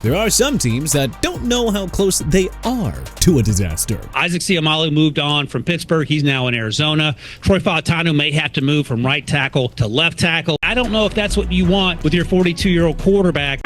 there are some teams that don't know how close they are to a disaster. Isaac Seumalo moved on from Pittsburgh. He's now in Arizona. Troy Fautanu may have to move from right tackle to left tackle. I don't know if that's what you want with your 42-year-old quarterback.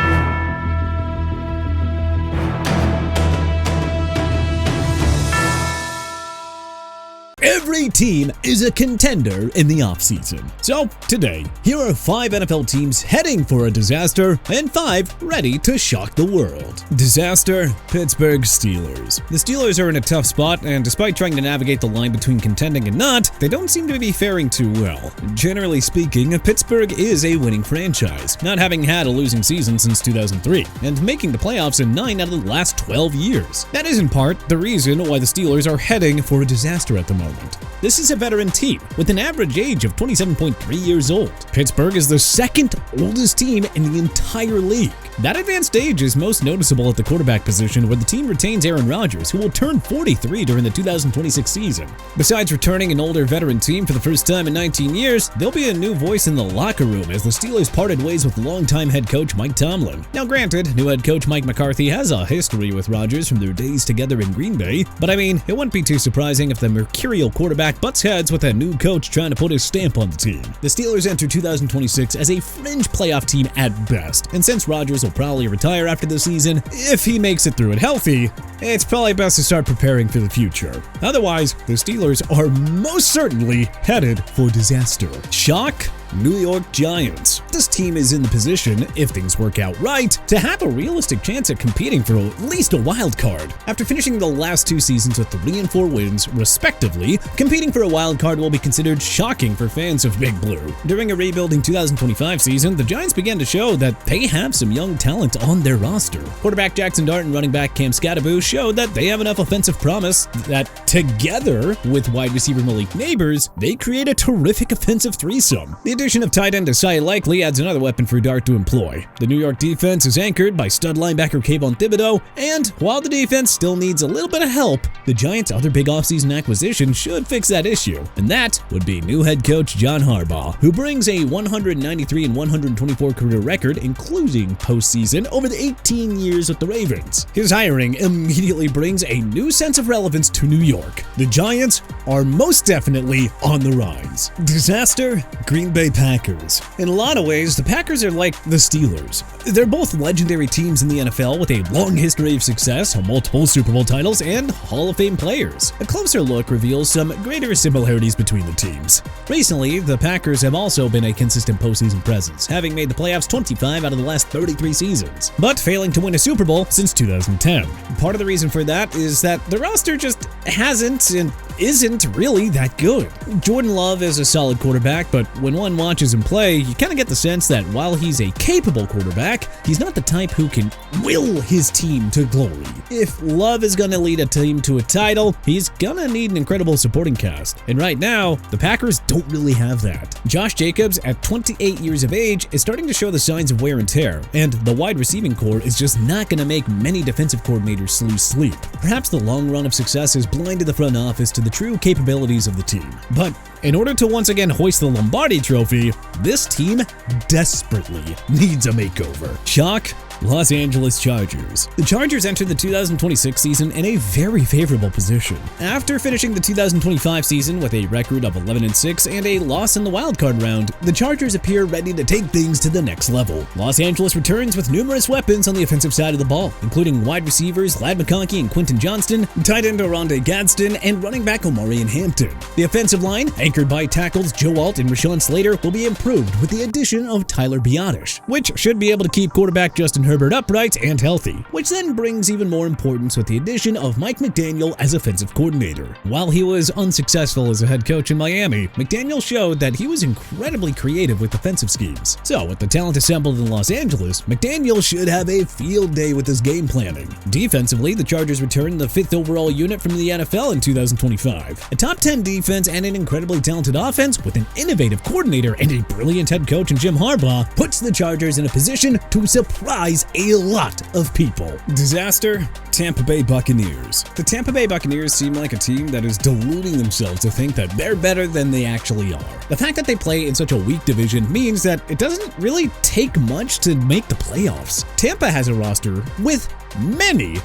Every team is a contender in the offseason. So today, here are 5 NFL teams heading for a disaster and 5 ready to shock the world. Disaster: Pittsburgh Steelers. The Steelers are in a tough spot, and despite trying to navigate the line between contending and not, they don't seem to be faring too well. Generally speaking, Pittsburgh is a winning franchise, not having had a losing season since 2003, and making the playoffs in 9 out of the last 12 years. That is in part the reason why the Steelers are heading for a disaster at the moment. This is a veteran team with an average age of 27.3 years old. Pittsburgh is the second oldest team in the entire league. That advanced age is most noticeable at the quarterback position, where the team retains Aaron Rodgers, who will turn 43 during the 2026 season. Besides returning an older veteran team for the first time in 19 years, there'll be a new voice in the locker room as the Steelers parted ways with longtime head coach Mike Tomlin. Now granted, new head coach Mike McCarthy has a history with Rodgers from their days together in Green Bay, but I mean, it wouldn't be too surprising if the mercurial quarterback butts heads with a new coach trying to put his stamp on the team. The Steelers enter 2026 as a fringe playoff team at best, and since Rodgers will probably retire after the season, if he makes it through it healthy, it's probably best to start preparing for the future. Otherwise, the Steelers are most certainly headed for disaster. Shock: New York Giants. This team is in the position, if things work out right, to have a realistic chance at competing for at least a wild card. After finishing the last 2 seasons with 3 and 4 wins, respectively, competing for a wild card will be considered shocking for fans of Big Blue. During a rebuilding 2025 season, the Giants began to show that they have some young talent on their roster. Quarterback Jackson Dart and running back Cam Scadaboo showed that they have enough offensive promise that, together with wide receiver Malik Neighbors, they create a terrific offensive threesome. The addition of tight end Asai Likely adds another weapon for Dart to employ. The New York defense is anchored by stud linebacker Kayvon Thibodeau, and while the defense still needs a little bit of help, the Giants' other big offseason acquisition should fix that issue, and that would be new head coach John Harbaugh, who brings a 193 and 124 career record, including postseason, over the 18 years with the Ravens. His hiring immediately brings a new sense of relevance to New York. The Giants are most definitely on the rise. Disaster: Green Bay Packers. In a lot of ways, the Packers are like the Steelers. They're both legendary teams in the NFL with a long history of success, multiple Super Bowl titles, and Hall of Fame players. A closer look reveals some greater similarities between the teams. Recently, the Packers have also been a consistent postseason presence, having made the playoffs 25 out of the last 33 seasons, but failing to win a Super Bowl since 2010. Part of the reason for that is that the roster just hasn't and isn't really that good. Jordan Love is a solid quarterback, but when one watches him play, you kind of get the sense that while he's a capable quarterback, he's not the type who can will his team to glory. If Love is going to lead a team to a title, he's going to need an incredible supporting cast. And right now, the Packers don't really have that. Josh Jacobs, at 28 years of age, is starting to show the signs of wear and tear, and the wide receiving core is just not going to make many defensive coordinators lose sleep. Perhaps the long run of success has blinded the front office to the true capabilities of the team. But in order to once again hoist the Lombardi Trophy, this team desperately needs a makeover. Shock: Los Angeles Chargers. The Chargers entered the 2026 season in a very favorable position. After finishing the 2025 season with a record of 11-6 and a loss in the wildcard round, the Chargers appear ready to take things to the next level. Los Angeles returns with numerous weapons on the offensive side of the ball, including wide receivers Ladd McConkey and Quentin Johnston, tight end Oronde Gadsden, and running back Omarion Hampton. The offensive line, anchored by tackles Joe Alt and Rashawn Slater, will be improved with the addition of Tyler Biadasz, which should be able to keep quarterback Justin Herbert upright and healthy, which then brings even more importance with the addition of Mike McDaniel as offensive coordinator. While he was unsuccessful as a head coach in Miami, McDaniel showed that he was incredibly creative with offensive schemes. So with the talent assembled in Los Angeles, McDaniel should have a field day with his game planning. Defensively, the Chargers returned the 5th overall unit from the NFL in 2025. A top 10 defense and an incredibly talented offense with an innovative coordinator and a brilliant head coach in Jim Harbaugh puts the Chargers in a position to surprise a lot of people. Disaster: Tampa Bay Buccaneers. The Tampa Bay Buccaneers seem like a team that is deluding themselves to think that they're better than they actually are. The fact that they play in such a weak division means that it doesn't really take much to make the playoffs. Tampa has a roster with many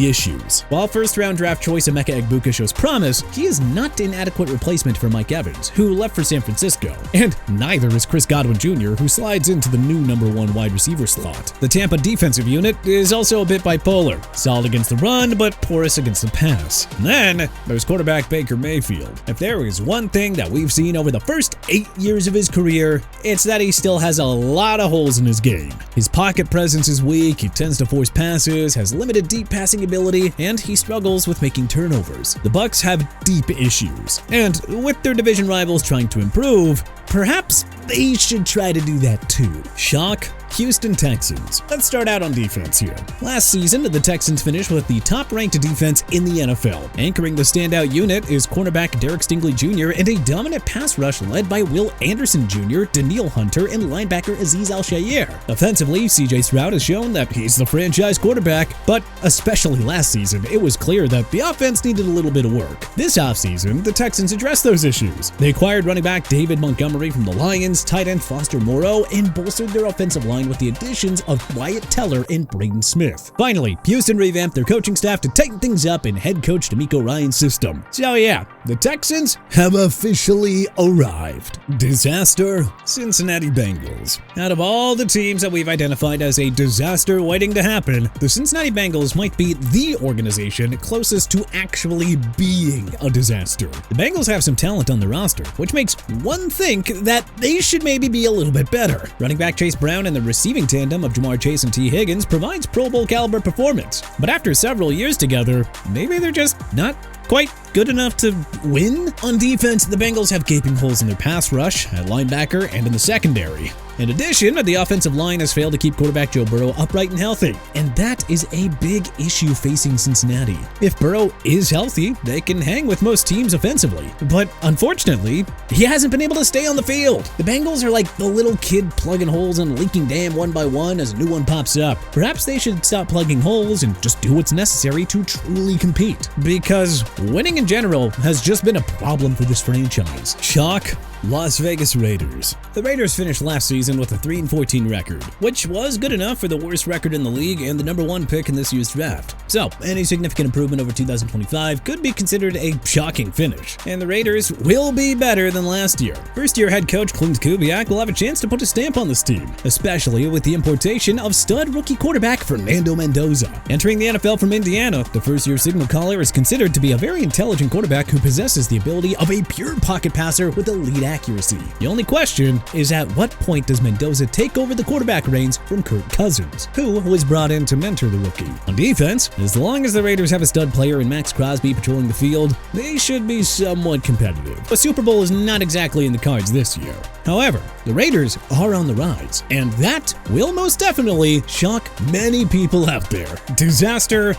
issues. While first-round draft choice Emeka Egbuka shows promise, he is not an adequate replacement for Mike Evans, who left for San Francisco, and neither is Chris Godwin Jr., who slides into the new #1 wide receiver slot. The Tampa defensive unit is also a bit bipolar, solid against the run, but porous against the pass. And then there's quarterback Baker Mayfield. If there is one thing that we've seen over the first 8 years of his career, it's that he still has a lot of holes in his game. His pocket presence is weak, he tends to force passes, has limited deep passing ability, and he struggles with making turnovers. The Bucs have deep issues, and with their division rivals trying to improve, perhaps they should try to do that too. Shock? Houston Texans. Let's start out on defense here. Last season, the Texans finished with the top-ranked defense in the NFL. Anchoring the standout unit is cornerback Derek Stingley Jr. and a dominant pass rush led by Will Anderson Jr., Daniil Hunter, and linebacker Azeez Al-Shaair. Offensively, CJ Stroud has shown that he's the franchise quarterback, but especially last season, it was clear that the offense needed a little bit of work. This offseason, the Texans addressed those issues. They acquired running back David Montgomery from the Lions, tight end Foster Moreau, and bolstered their offensive line with the additions of Wyatt Teller and Braden Smith. Finally, Houston revamped their coaching staff to tighten things up in head coach DeMeco Ryan's system. So yeah, the Texans have officially arrived. Disaster? Cincinnati Bengals. Out of all the teams that we've identified as a disaster waiting to happen, the Cincinnati Bengals might be the organization closest to actually being a disaster. The Bengals have some talent on the roster, which makes one think that they should maybe be a little bit better. Running back Chase Brown and the receiving tandem of Jamar Chase and T. Higgins provides Pro Bowl caliber performance, but after several years together, maybe they're just not quite good enough to win. On defense, the Bengals have gaping holes in their pass rush, at linebacker, and in the secondary. In addition, the offensive line has failed to keep quarterback Joe Burrow upright and healthy, and that is a big issue facing Cincinnati. If Burrow is healthy, they can hang with most teams offensively, but unfortunately, he hasn't been able to stay on the field. The Bengals are like the little kid plugging holes in a leaking dam one by one as a new one pops up. Perhaps they should stop plugging holes and just do what's necessary to truly compete, because winning in general has just been a problem for this franchise. Shock? Las Vegas Raiders. The Raiders finished last season with a 3-14 record, which was good enough for the worst record in the league and the #1 pick in this year's draft. So, any significant improvement over 2025 could be considered a shocking finish, and the Raiders will be better than last year. First-year head coach Clint Kubiak will have a chance to put a stamp on this team, especially with the importation of stud rookie quarterback Fernando Mendoza. Entering the NFL from Indiana, the first-year signal caller is considered to be a very intelligent quarterback who possesses the ability of a pure pocket passer with elite accuracy. The only question is, at what point does Mendoza take over the quarterback reins from Kirk Cousins, who was brought in to mentor the rookie? On defense, as long as the Raiders have a stud player in Max Crosby patrolling the field, they should be somewhat competitive. A Super Bowl is not exactly in the cards this year. However, the Raiders are on the rise, and that will most definitely shock many people out there. Disaster?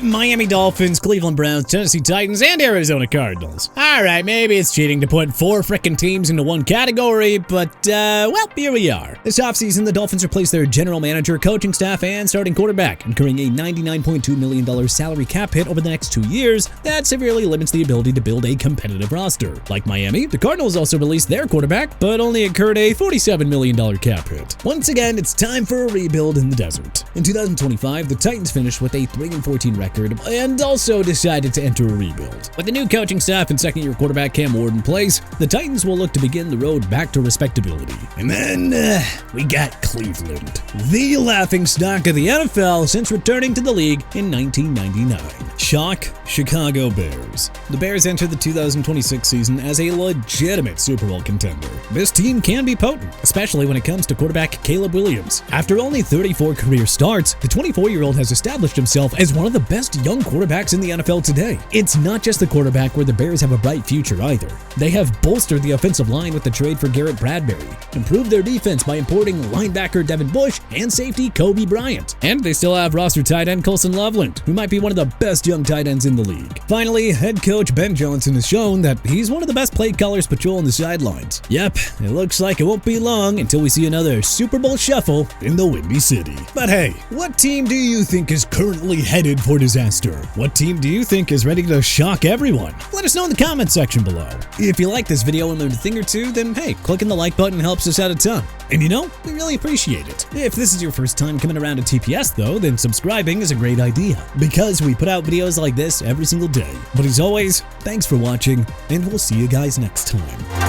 Miami Dolphins, Cleveland Browns, Tennessee Titans, and Arizona Cardinals. Alright, maybe it's cheating to put 4 frickin' teams into one category, but, well, here we are. This offseason, the Dolphins replaced their general manager, coaching staff, and starting quarterback, incurring a $99.2 million salary cap hit over the next 2 years that severely limits the ability to build a competitive roster. Like Miami, the Cardinals also released their quarterback, but only incurred a $47 million cap hit. Once again, it's time for a rebuild in the desert. In 2025, the Titans finished with a 3-14 record and also decided to enter a rebuild. With the new coaching staff and second-year quarterback Cam Ward in place, the Titans will look to begin the road back to respectability. And then, we got Cleveland, the laughingstock of the NFL since returning to the league in 1999. Shock? Chicago Bears. The Bears entered the 2026 season as a legitimate Super Bowl contender. This team can be potent, especially when it comes to quarterback Caleb Williams. After only 34 career starts, the 24-year-old has established himself as one of the best young quarterbacks in the NFL today. It's not just the quarterback where the Bears have a bright future either. They have bolstered the offensive line with the trade for Garrett Bradbury, improved their defense by importing linebacker Devin Bush and safety Kobe Bryant. And they still have roster tight end Colson Loveland, who might be one of the best young tight ends in the league. Finally, head coach Ben Johnson has shown that he's one of the best play callers patrolling the sidelines. Yep, it looks like it won't be long until we see another Super Bowl shuffle in the Windy City. But hey, what team do you think is currently headed for disaster? What team do you think is ready to shock everyone? Let us know in the comment section below. If you like this video and learned a thing or two, then hey, clicking the like button helps us out a ton. And we really appreciate it. If this is your first time coming around to TPS though, then subscribing is a great idea, because we put out videos like this every single day. But as always, thanks for watching, and we'll see you guys next time.